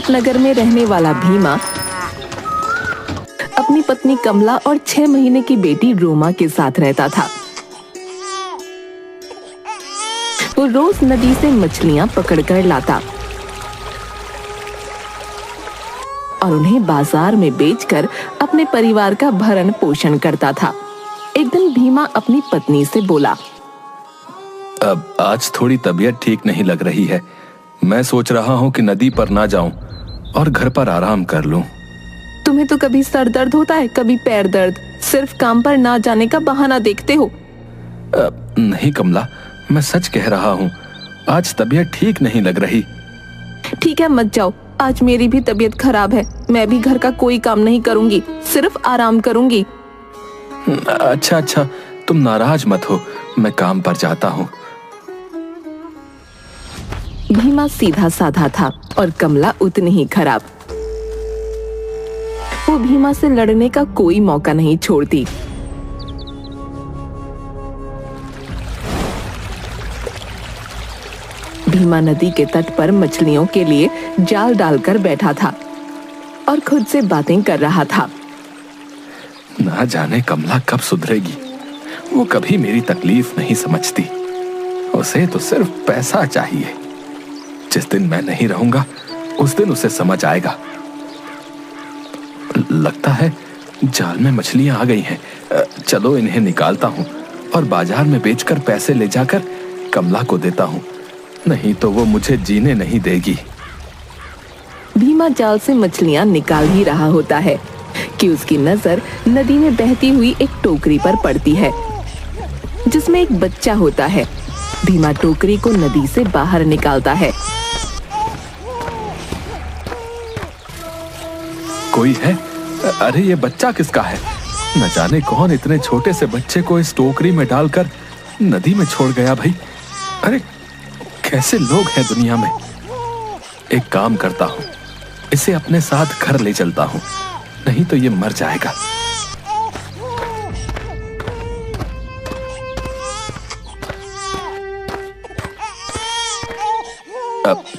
उपनगर में रहने वाला भीमा अपनी पत्नी कमला और 6 महीने की बेटी रोमा के साथ रहता था। वो रोज नदी से मछलियां पकड़कर लाता और उन्हें बाजार में बेचकर अपने परिवार का भरण पोषण करता था। एक दिन भीमा अपनी पत्नी से बोला, अब आज थोड़ी तबीयत ठीक नहीं लग रही है। मैं सोच रहा हूँ कि नदी पर ना जाऊं और घर पर आराम कर लूं। तुम्हें तो कभी सर दर्द होता है, कभी पैर दर्द, सिर्फ काम पर ना जाने का बहाना देखते हो। नहीं कमला, मैं सच कह रहा हूँ, आज तबीयत ठीक नहीं लग रही। ठीक है, मत जाओ। आज मेरी भी तबीयत खराब है। मैं भी घर का कोई काम नहीं करूंगी, सिर्फ आराम करूंगी। अच्छा, तुम नाराज मत हो, मैं काम पर जाता हूँ। भीमा सीधा साधा था और कमला उतनी ही खराब। वो भीमा से लड़ने का कोई मौका नहीं छोड़ती। भीमा नदी के तट पर मछलियों के लिए जाल डालकर बैठा था और खुद से बातें कर रहा था। ना जाने कमला कब सुधरेगी। वो कभी मेरी तकलीफ नहीं समझती। उसे तो सिर्फ पैसा चाहिए। जिस दिन मैं नहीं रहूंगा उस दिन उसे समझ आएगा। लगता है जाल में मछलियां आ गई हैं। चलो इन्हें निकालता हूँ और बाजार में बेचकर पैसे ले जाकर कमला को देता हूँ, नहीं तो वो मुझे जीने नहीं देगी। भीमा जाल से मछलियां निकाल ही रहा होता है कि उसकी नजर नदी में बहती हुई एक टोकरी पर पड़ती है जिसमें एक बच्चा होता है। भीमा टोकरी को नदी से बाहर निकालता है। कोई है? अरे ये बच्चा किसका है? न जाने कौन इतने छोटे से बच्चे को इस टोकरी में डालकर नदी में छोड़ गया भाई। अरे कैसे लोग हैं दुनिया में। एक काम करता हूँ, इसे अपने साथ घर ले चलता हूँ, नहीं तो ये मर जाएगा।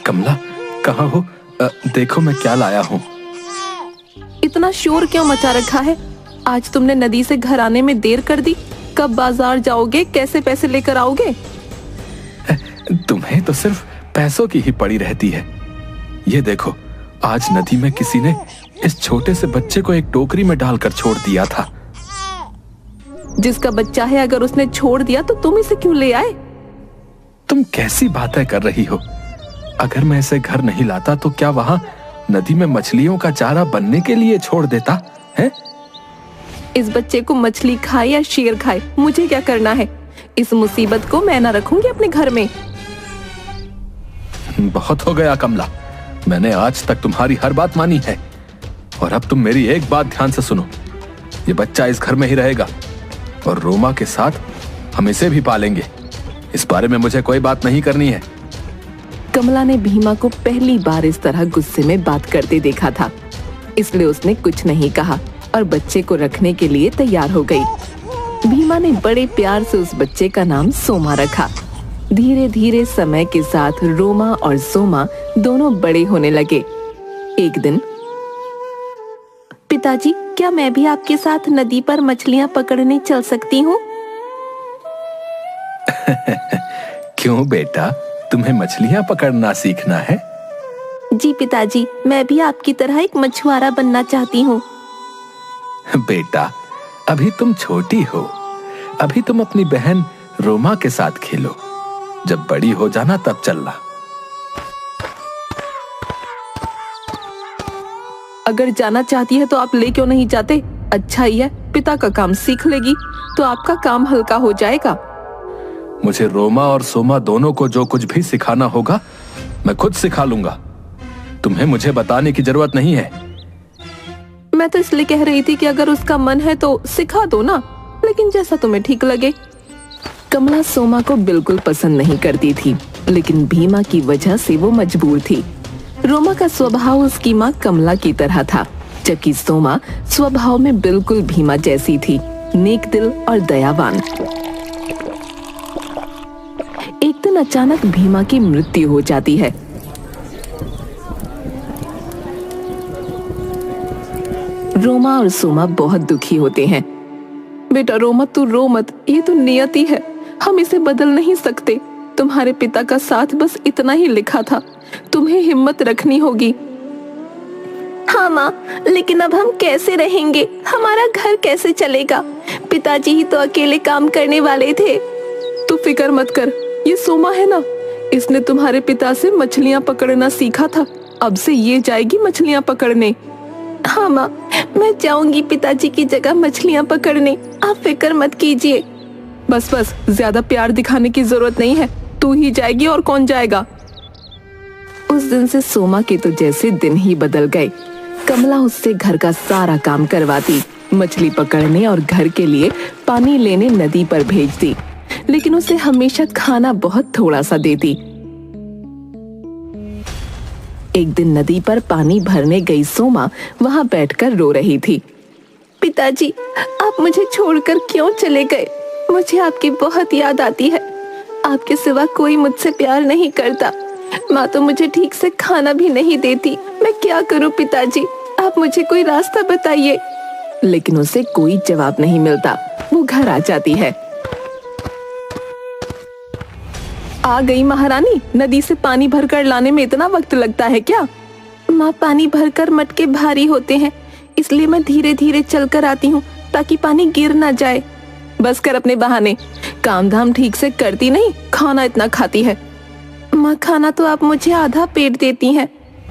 कमला कहाँ हो? देखो मैं क्या लाया हूँ। इतना शोर क्यों मचा रखा है? आज तुमने नदी से घर आने में देर कर दी। कब बाजार जाओगे? कैसे पैसे लेकर आओगे? तुम्हें तो सिर्फ पैसों की ही पड़ी रहती है। ये देखो, आज नदी में किसी ने इस छोटे से बच्चे को एक टोकरी में डालकर छोड़ दिया था। जिसका बच्चा है, अगर उसने छोड़ दिया तो तुम इसे क्यों ले आए? तुम कैसी बातें कर रही हो? अगर मैं इसे घर नहीं लाता तो क्या वहां नदी में मछलियों का चारा बनने के लिए छोड़ देता है? इस बच्चे को मछली खाए या शेर खाए, मुझे क्या करना है? इस मुसीबत को मैं ना रखूंगी अपने घर में। बहुत हो गया कमला, मैंने आज तक तुम्हारी हर बात मानी है और अब तुम मेरी एक बात ध्यान से सुनो। ये बच्चा इस घर में ही रहेगा और रोमा के साथ हम इसे भी पालेंगे। इस बारे में मुझे कोई बात नहीं करनी है। कमला ने भीमा को पहली बार इस तरह गुस्से में बात करते देखा था, इसलिए उसने कुछ नहीं कहा और बच्चे को रखने के लिए तैयार हो गई। भीमा ने बड़े प्यार से उस बच्चे का नाम सोमा रखा। धीरे धीरे समय के साथ रोमा और सोमा दोनों बड़े होने लगे। एक दिन, पिताजी, क्या मैं भी आपके साथ नदी पर मछलियां पकड़ने चल सकती हूँ? क्यों बेटा, तुम्हें मछलियां पकड़ना सीखना है? जी पिताजी, मैं भी आपकी तरह एक मछुआरा बनना चाहती हूँ। बेटा, अभी तुम छोटी हो। अभी तुम अपनी बहन रोमा के साथ खेलो। जब बड़ी हो जाना तब चलना। अगर जाना चाहती है तो आप ले क्यों नहीं जाते? अच्छा ही है, पिता का काम सीख लेगी तो आपका काम हल्का हो जाएगा। मुझे रोमा और सोमा दोनों को जो कुछ भी सिखाना होगा मैं खुद सिखा लूंगा। तुम्हें मुझे बताने की जरूरत नहीं है। मैं तो इसलिए कह रही थी कि अगर उसका मन है तो सिखा दो ना, लेकिन जैसा तुम्हें ठीक लगे। कमला सोमा को बिल्कुल पसंद नहीं करती थी, लेकिन भीमा की वजह से वो मजबूर थी। रोमा का स्वभाव उसकी माँ कमला की तरह था, जबकि सोमा स्वभाव में बिल्कुल भीमा जैसी थी, नेक दिल और दयावान। एक दिन अचानक भीमा की मृत्यु हो जाती है। रोमा और सोमा बहुत दुखी होते हैं। बेटा रोमा, तू रो मत, ये तो नियति है, हम इसे बदल नहीं सकते। तुम्हारे पिता का साथ बस इतना ही लिखा था, तुम्हें हिम्मत रखनी होगी। हाँ माँ, लेकिन अब हम कैसे रहेंगे? हमारा घर कैसे चलेगा? पिताजी ही तो अकेले काम करने वाले थे। तू फिक्र मत कर, ये सोमा है ना, इसने तुम्हारे पिता से मछलियाँ पकड़ना सीखा था, अब से ये जाएगी मछलियाँ पकड़ने। हाँ माँ, मैं जाऊंगी पिताजी की जगह मछलियाँ पकड़ने, आप फिक्र मत कीजिए। बस बस, ज्यादा प्यार दिखाने की जरूरत नहीं है, तू ही जाएगी और कौन जाएगा। उस दिन से सोमा के तो जैसे दिन ही बदल गए। कमला उससे घर का सारा काम करवाती, मछली पकड़ने और घर के लिए पानी लेने नदी पर भेजती, लेकिन उसे हमेशा खाना बहुत थोड़ा सा देती। एक दिन नदी पर पानी भरने गई सोमा वहां बैठकर रो रही थी। पिताजी, आप मुझे छोड़कर क्यों चले गए? मुझे आपकी बहुत याद आती है। आपके सिवा कोई मुझसे प्यार नहीं करता। माँ तो मुझे ठीक से खाना भी नहीं देती। मैं क्या करूँ पिताजी? आप मुझे कोई रास्ता बताइए। लेकिन उसे कोई जवाब नहीं मिलता। वो घर आ जाती है। आ गई महारानी, नदी से पानी भरकर लाने में इतना वक्त लगता है क्या? माँ, पानी भरकर मटके भारी होते हैं, इसलिए मैं धीरे धीरे चलकर आती हूँ ताकि पानी गिर ना जाए। बस कर अपने बहाने, काम धाम ठीक से करती नहीं, खाना इतना खाती है। माँ, खाना तो आप मुझे आधा पेट देती हैं।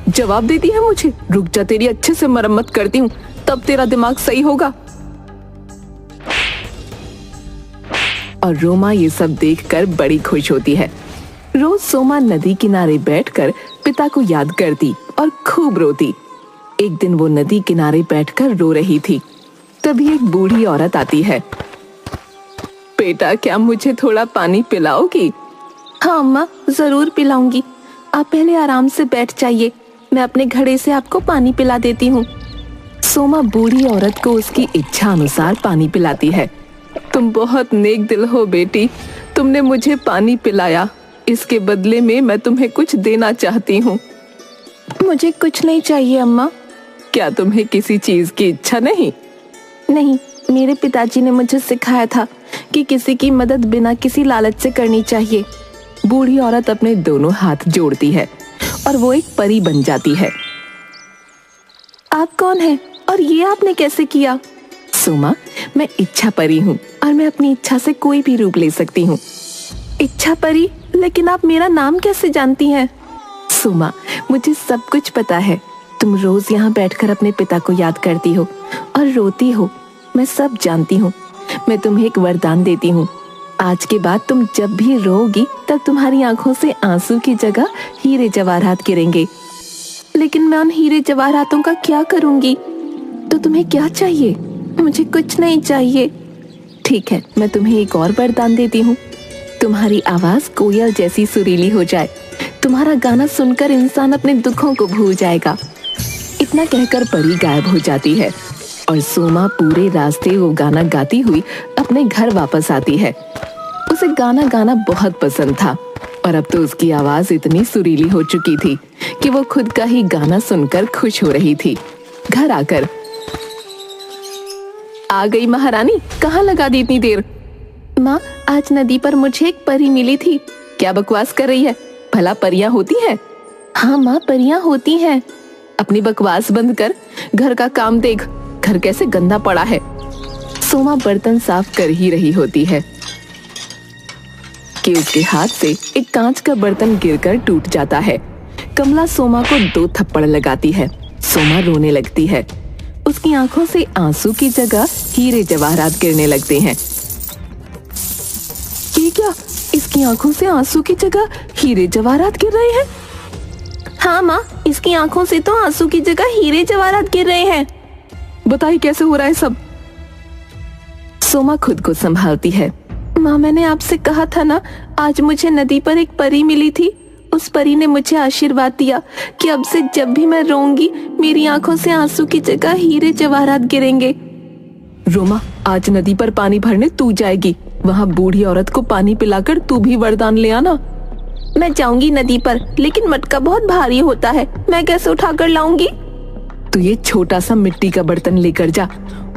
जवाब देती है मुझे? रुक जा, तेरी अच्छे से मरम्मत करती हूँ, तब तेरा दिमाग सही होगा। और रोमा ये सब देखकर बड़ी खुश होती है। रोज सोमा नदी किनारे बैठकर पिता को याद करती और खूब रोती। एक दिन वो नदी किनारे बैठकर रो रही थी, तभी एक बूढ़ी औरत आती है। बेटा, क्या मुझे थोड़ा पानी पिलाओगी? हाँ अम्मा, जरूर पिलाऊंगी। आप पहले आराम से बैठ जाइए, मैं अपने घड़े से आपको पानी पिला देती हूँ। सोमा बूढ़ी औरत को उसकी इच्छा अनुसार पानी पिलाती है। तुम बहुत नेक दिल हो बेटी, तुमने मुझे पानी पिलाया, इसके बदले में मैं तुम्हें कुछ देना चाहती हूँ। मुझे कुछ नहीं चाहिए अम्मा। क्या तुम्हें किसी चीज की इच्छा नहीं? नहीं, मेरे पिताजी ने मुझे सिखाया था कि किसी की मदद बिना किसी लालच से करनी चाहिए। बूढ़ी औरत अपने दोनों हाथ जोड़ती है और वो एक परी बन जाती है। आप कौन हैं और ये आपने कैसे किया? सोमा, मैं इच्छा परी हूँ और मैं अपनी इच्छा से कोई भी रूप ले सकती हूँ। इच्छा परी? लेकिन आप मेरा नाम कैसे जानती हैं? सोमा, मुझे सब कुछ पता है। तुम रोज यहाँ बैठकर अपने पिता को याद करती हो और रोती हो, मैं सब जानती हूँ। मैं तुम्हें एक वरदान देती हूँ, आज के बाद तुम जब भी रोओगी तब तुम्हारी आंखों से आंसू की जगह हीरे जवाहरात गिरेंगे। लेकिन मैं उन हीरे जवाहरातों का क्या करूंगी? तो तुम्हें क्या चाहिए? मुझे कुछ नहीं चाहिए। ठीक है, मैं तुम्हें एक और वरदान देती हूँ। तुम्हारी आवाज कोयल जैसी सुरीली हो जाए, तुम्हारा गाना सुनकर इंसान अपने दुखों को भूल जाएगा। इतना कहकर परी गायब हो जाती है और सोमा पूरे रास्ते वो गाना गाती हुई अपने घर वापस आती है। उसे गाना गाना बहुत पसंद था और अब तो उसकी आवाज इतनी सुरीली हो चुकी थी कि वो खुद का ही गाना सुनकर खुश हो रही थी। घर आकर, आ गई महारानी, कहाँ लगा दी इतनी देर? माँ, आज नदी पर मुझे एक परी मिली थी। क्या बकवास कर रही है? भला परियां होती हैं? हाँ माँ, परियां होती हैं। अपनी बकवास बंद कर, घर का काम देख, घर कैसे गंदा पड़ा है। सोमा बर्तन साफ कर ही रही होती है कि उसके हाथ से एक कांच का बर्तन गिरकर टूट जाता है। कमला सोमा को 2 थप्पड़ लगाती है। सोमा रोने लगती है। उसकी आंखों से आंसू की जगह हीरे जवाहरात गिरने लगते हैं। ये क्या? इसकी आंखों से आंसू की जगह हीरे जवाहरात गिर रहे हैं? हाँ माँ, इसकी आंखों से तो आंसू की जगह हीरे जवाहरात गिर रहे हैं। बताइए कैसे हो रहा है सब? सोमा खुद को संभालती है। माँ, मैंने आपसे कहा था ना, आज मुझे नदी पर एक परी मिली थी। उस परी ने मुझे आशीर्वाद दिया कि अब से जब भी मैं रोऊंगी मेरी आंखों से आंसू की जगह हीरे जवाहरात गिरेंगे। रोमा, आज नदी पर पानी भरने तू जाएगी, वहाँ बूढ़ी औरत को पानी पिलाकर तू भी वरदान ले आना। मैं जाऊंगी नदी पर, लेकिन मटका बहुत भारी होता है, मैं कैसे उठाकर लाऊंगी? तो ये छोटा सा मिट्टी का बर्तन लेकर जा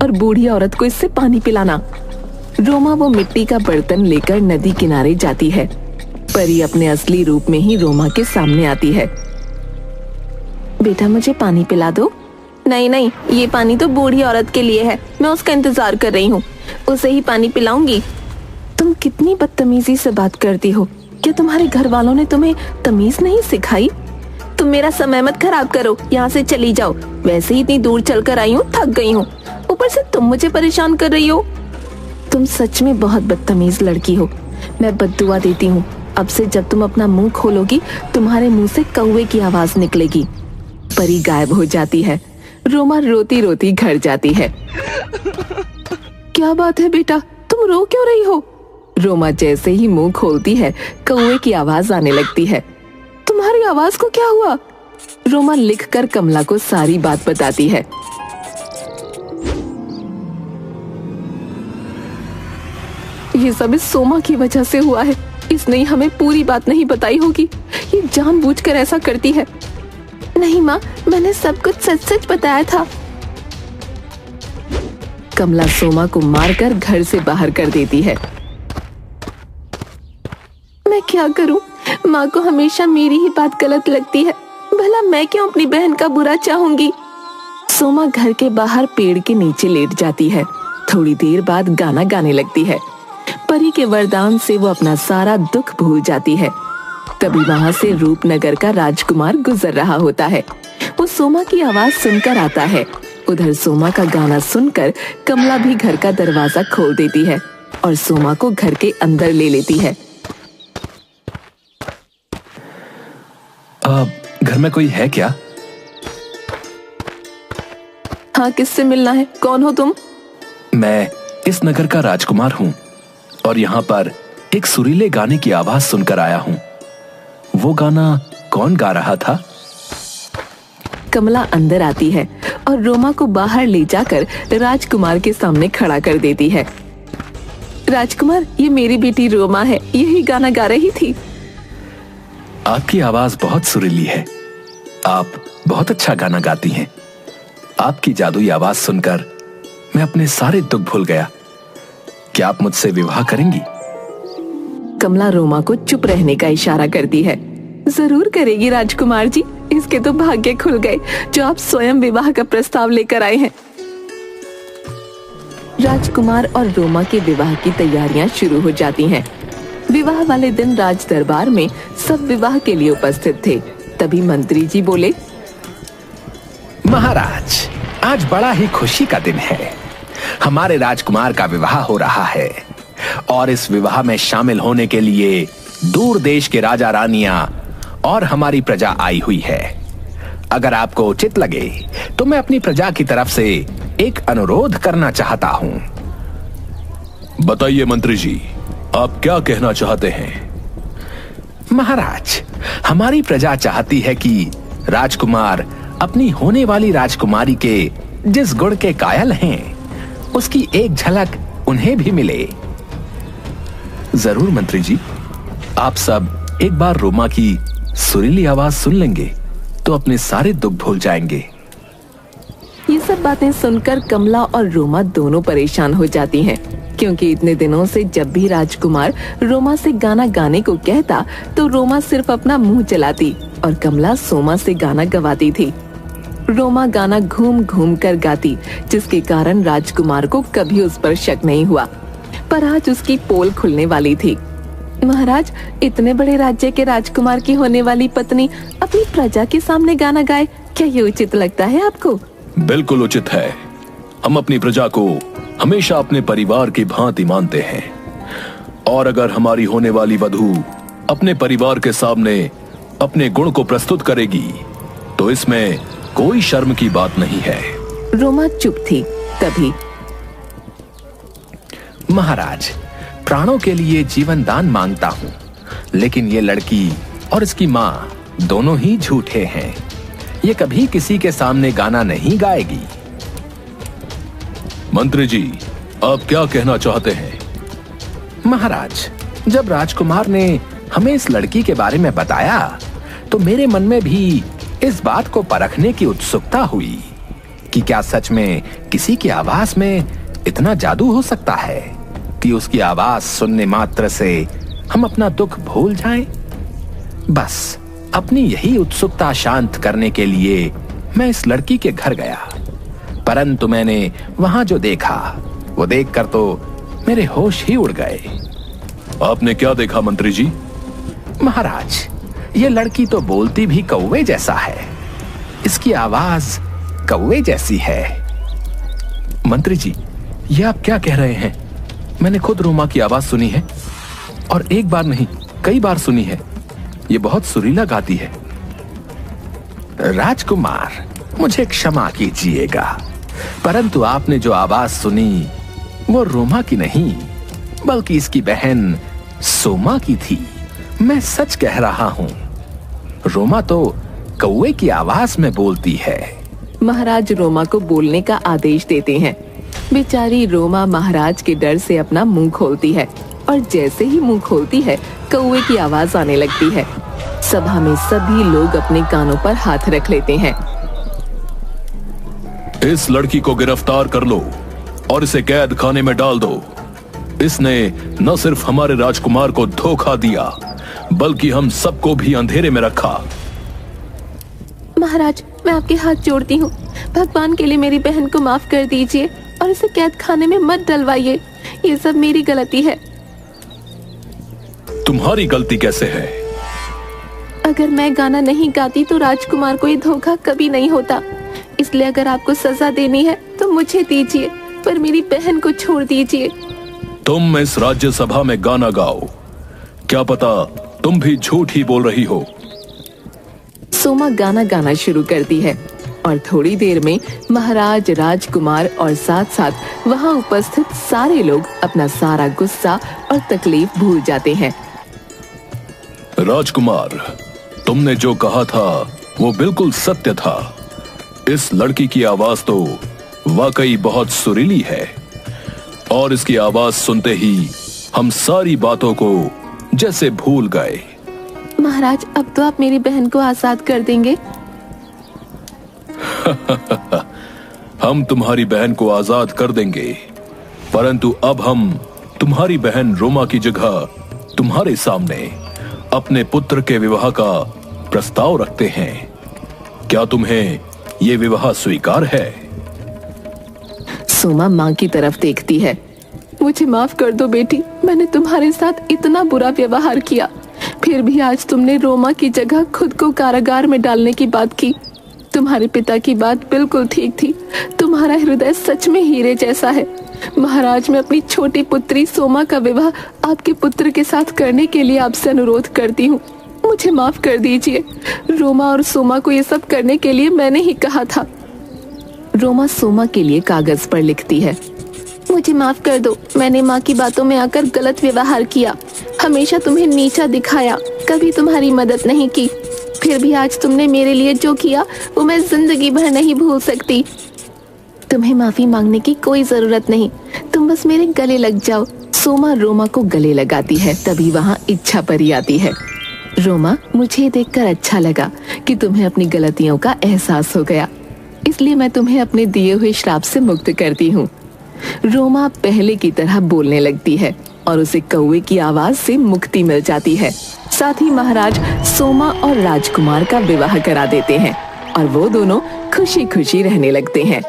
और बूढ़ी औरत को इससे पानी पिलाना। रोमा वो मिट्टी का बर्तन लेकर नदी किनारे जाती है। परी अपने असली रूप में ही रोमा के सामने आती है। बेटा मुझे पानी पिला दो। नहीं नहीं, ये पानी तो बूढ़ी औरत के लिए है, मैं उसका इंतजार कर रही हूँ, उसे ही पानी पिलाऊंगी। तुम कितनी बदतमीजी से बात करती हो, क्या तुम्हारे घर वालों ने तुम्हें तमीज नहीं सिखाई? तुम मेरा समय मत खराब करो, यहाँ से चली जाओ। वैसे ही इतनी दूर चलकर आई हूँ, थक गई हूँ, ऊपर से तुम मुझे परेशान कर रही हो। तुम सच में बहुत बदतमीज लड़की हो। मैं बद्दुआ देती हूँ, अब से जब तुम अपना मुंह खोलोगी तुम्हारे मुंह से कौवे की आवाज निकलेगी। परी गायब हो जाती है। रोमा रोती रोती घर जाती है। क्या बात है बेटा, तुम रो क्यों रही हो? रोमा जैसे ही मुंह खोलती है कौवे की आवाज आने लगती है। तुम्हारी आवाज को क्या हुआ? रोमा लिखकर कमला को सारी बात बताती है। ये सब इस सोमा की वजह से हुआ है, इसने हमें पूरी बात नहीं बताई होगी, ये जानबूझकर ऐसा करती है। नहीं माँ, मैंने सब कुछ सच सच बताया था। कमला सोमा को मारकर घर से बाहर कर देती है। मैं क्या करूं? माँ को हमेशा मेरी ही बात गलत लगती है, भला मैं क्यों अपनी बहन का बुरा चाहूंगी। सोमा घर के बाहर पेड़ के नीचे लेट जाती है। थोड़ी देर बाद गाना गाने लगती है। परी के वरदान से वो अपना सारा दुख भूल जाती है। तभी वहां से रूपनगर का राजकुमार गुजर रहा होता है। वो सोमा की आवाज सुनकर आता है। उधर सोमा का गाना सुनकर कमला भी घर का दरवाजा खोल देती है और सोमा को घर के अंदर ले लेती है। घर में कोई है क्या? हाँ, किससे मिलना है? कौन हो तुम? मैं इस नगर का राजकुमार हूँ और यहाँ पर एक सुरीले गाने की आवाज सुनकर आया हूँ। वो गाना कौन गा रहा था? कमला अंदर आती है और रोमा को बाहर ले जाकर राजकुमार के सामने खड़ा कर देती है। राजकुमार, ये मेरी बेटी रोमा है, यही गाना गा रही थी। आपकी आवाज बहुत सुरीली है, आप बहुत अच्छा गाना गाती हैं। आपकी जादुई आवाज सुनकर मैं अपने सारे दुख भूल गया। क्या आप मुझसे विवाह करेंगी? कमला रोमा को चुप रहने का इशारा करती है। जरूर करेगी राजकुमार जी, इसके तो भाग्य खुल गए जो आप स्वयं विवाह का प्रस्ताव लेकर आए हैं। राजकुमार और रोमा के विवाह की तैयारियां शुरू हो जाती हैं। विवाह वाले दिन राज दरबार में सब विवाह के लिए उपस्थित थे। तभी मंत्री जी बोले, महाराज, आज बड़ा ही खुशी का दिन है। हमारे राजकुमार का विवाह हो रहा है और इस विवाह में शामिल होने के लिए दूर देश के राजा रानियां और हमारी प्रजा आई हुई है। अगर आपको उचित लगे तो मैं अपनी प्रजा की तरफ से एक अनुरोध करना चाहता हूं। बताइए मंत्री जी, आप क्या कहना चाहते हैं? महाराज, हमारी प्रजा चाहती है कि राजकुमार अपनी होने वाली राजकुमारी के जिस गुण के कायल हैं, उसकी एक झलक उन्हें भी मिले। जरूर मंत्री जी, आप सब एक बार रोमा की सुरीली आवाज सुन लेंगे तो अपने सारे दुख भूल जाएंगे। ये सब बातें सुनकर कमला और रोमा दोनों परेशान हो जाती हैं, क्योंकि इतने दिनों से जब भी राजकुमार रोमा से गाना गाने को कहता तो रोमा सिर्फ अपना मुंह चलाती और कमला सोमा से गाना गवाती थी। रोमा गाना घूम घूम कर गाती, जिसके कारण राजकुमार को कभी उस पर शक नहीं हुआ। पर आज उसकी पोल खुलने वाली थी। महाराज, इतने बड़े राज्य के राजकुमार की होने वाली पत्नी अपनी प्रजा के सामने गाना गाए, क्या ये उचित लगता है आपको? बिल्कुल उचित है। हम अपनी प्रजा को हमेशा अपने परिवार की भांति मानते हैं और अगर हमारी होने वाली वधू अपने परिवार के सामने अपने गुण को प्रस्तुत करेगी तो इसमें कोई शर्म की बात नहीं है। रोमा चुप थी। तभी, महाराज, प्राणों के लिए जीवन दान मांगता हूँ, लेकिन ये लड़की और इसकी माँ दोनों ही झूठे हैं। ये कभी किसी के सामने गाना नहीं गाएगी। मंत्री जी, आप क्या कहना चाहते हैं? महाराज, जब राजकुमार ने हमें इस लड़की के बारे में बताया तो मेरे मन में भी इस बात को परखने की उत्सुकता हुई। कि क्या सच में किसी की आवाज में इतना जादू हो सकता है कि उसकी आवाज सुनने मात्र से हम अपना दुख भूल जाएं? बस अपनी यही उत्सुकता शांत करने के लिए मैं इस लड़की के घर गया, परंतु मैंने वहां जो देखा वो देखकर तो मेरे होश ही उड़ गए। आपने क्या देखा मंत्री जी? महाराज, ये लड़की तो बोलती भी कौवे जैसा है, इसकी आवाज कौवे जैसी है। मंत्री जी, ये आप क्या कह रहे हैं? मैंने खुद रोमा की आवाज सुनी है, और एक बार नहीं कई बार सुनी है। ये बहुत सुरीला गाती है। राजकुमार, मुझे क्षमा कीजिएगा, परंतु आपने जो आवाज सुनी वो रोमा की नहीं बल्कि इसकी बहन सोमा की थी। मैं सच कह रहा हूं, रोमा तो कौवे की आवाज में बोलती है। महाराज रोमा को बोलने का आदेश देते हैं। बेचारी रोमा महाराज के डर से अपना मुंह खोलती है, और जैसे ही मुंह खोलती है कौवे की आवाज आने लगती है। सभा में सभी लोग अपने कानों पर हाथ रख लेते हैं। इस लड़की को गिरफ्तार कर लो और इसे कैद खाने में डाल दो। इसने न सिर्फ हमारे राजकुमार को धोखा दिया बल्कि हम सबको भी अंधेरे में रखा। महाराज, मैं आपके हाथ जोड़ती हूँ, भगवान के लिए मेरी बहन को माफ कर दीजिए और इसे कैद खाने में मत डलवाइए। ये सब मेरी गलती है। तुम्हारी गलती कैसे है? अगर मैं गाना नहीं गाती तो राजकुमार को ये धोखा कभी नहीं होता। इसलिए अगर आपको सजा देनी है तो मुझे दीजिए, पर मेरी बहन को छोड़ दीजिए। तुम इस राज्यसभा में गाना गाओ, क्या पता तुम भी झूठ ही बोल रही हो। सोमा गाना गाना शुरू करती है और थोड़ी देर में महाराज, राजकुमार और साथ साथ वहां उपस्थित सारे लोग अपना सारा गुस्सा और तकलीफ भूल जाते हैं। राजकुमार, तुमने जो कहा था वो बिल्कुल सत्य था। इस लड़की की आवाज तो वाकई बहुत सुरीली है, और इसकी आवाज सुनते ही हम सारी बातों को जैसे भूल गए। महाराज, अब तो आप मेरी बहन को आजाद कर देंगे। हम तुम्हारी बहन को आजाद कर देंगे, परंतु अब हम तुम्हारी बहन रोमा की जगह तुम्हारे सामने अपने पुत्र के विवाह का प्रस्ताव रखते हैं। क्या तुम्हें ये विवाह स्वीकार है? सोमा माँ की तरफ देखती है। मुझे माफ कर दो बेटी, मैंने तुम्हारे साथ इतना बुरा व्यवहार किया, फिर भी आज तुमने रोमा की जगह खुद को कारागार में डालने की बात की। तुम्हारे पिता की बात बिल्कुल ठीक थी। तुम्हारा हृदय सच में हीरे जैसा है। महाराज, मैं अपनी छोटी पुत्री सोमा का विवाह आपके पुत्र के साथ करने के लिए आपसे अनुरोध करती हूँ। मुझे माफ कर दीजिए। रोमा और सोमा को ये सब करने के लिए मैंने ही कहा था। रोमा सोमा के लिए कागज पर लिखती है। मुझे माफ कर दो, मैंने माँ की बातों में आकर गलत व्यवहार किया, हमेशा तुम्हें नीचा दिखाया, कभी तुम्हारी मदद नहीं की। फिर भी आज तुमने मेरे लिए जो किया वो मैं जिंदगी भर नहीं भूल सकती। तुम्हें माफी मांगने की कोई जरूरत नहीं, तुम बस मेरे गले लग जाओ। सोमा रोमा को गले लगाती है। तभी वहाँ इच्छा परी आती है। रोमा, मुझे देखकर अच्छा लगा कि तुम्हें अपनी गलतियों का एहसास हो गया, इसलिए मैं तुम्हें अपने दिए हुए श्राप से मुक्त करती हूँ। रोमा पहले की तरह बोलने लगती है और उसे कौवे की आवाज से मुक्ति मिल जाती है। साथ ही महाराज सोमा और राजकुमार का विवाह करा देते हैं और वो दोनों खुशी खुशी रहने लगते हैं।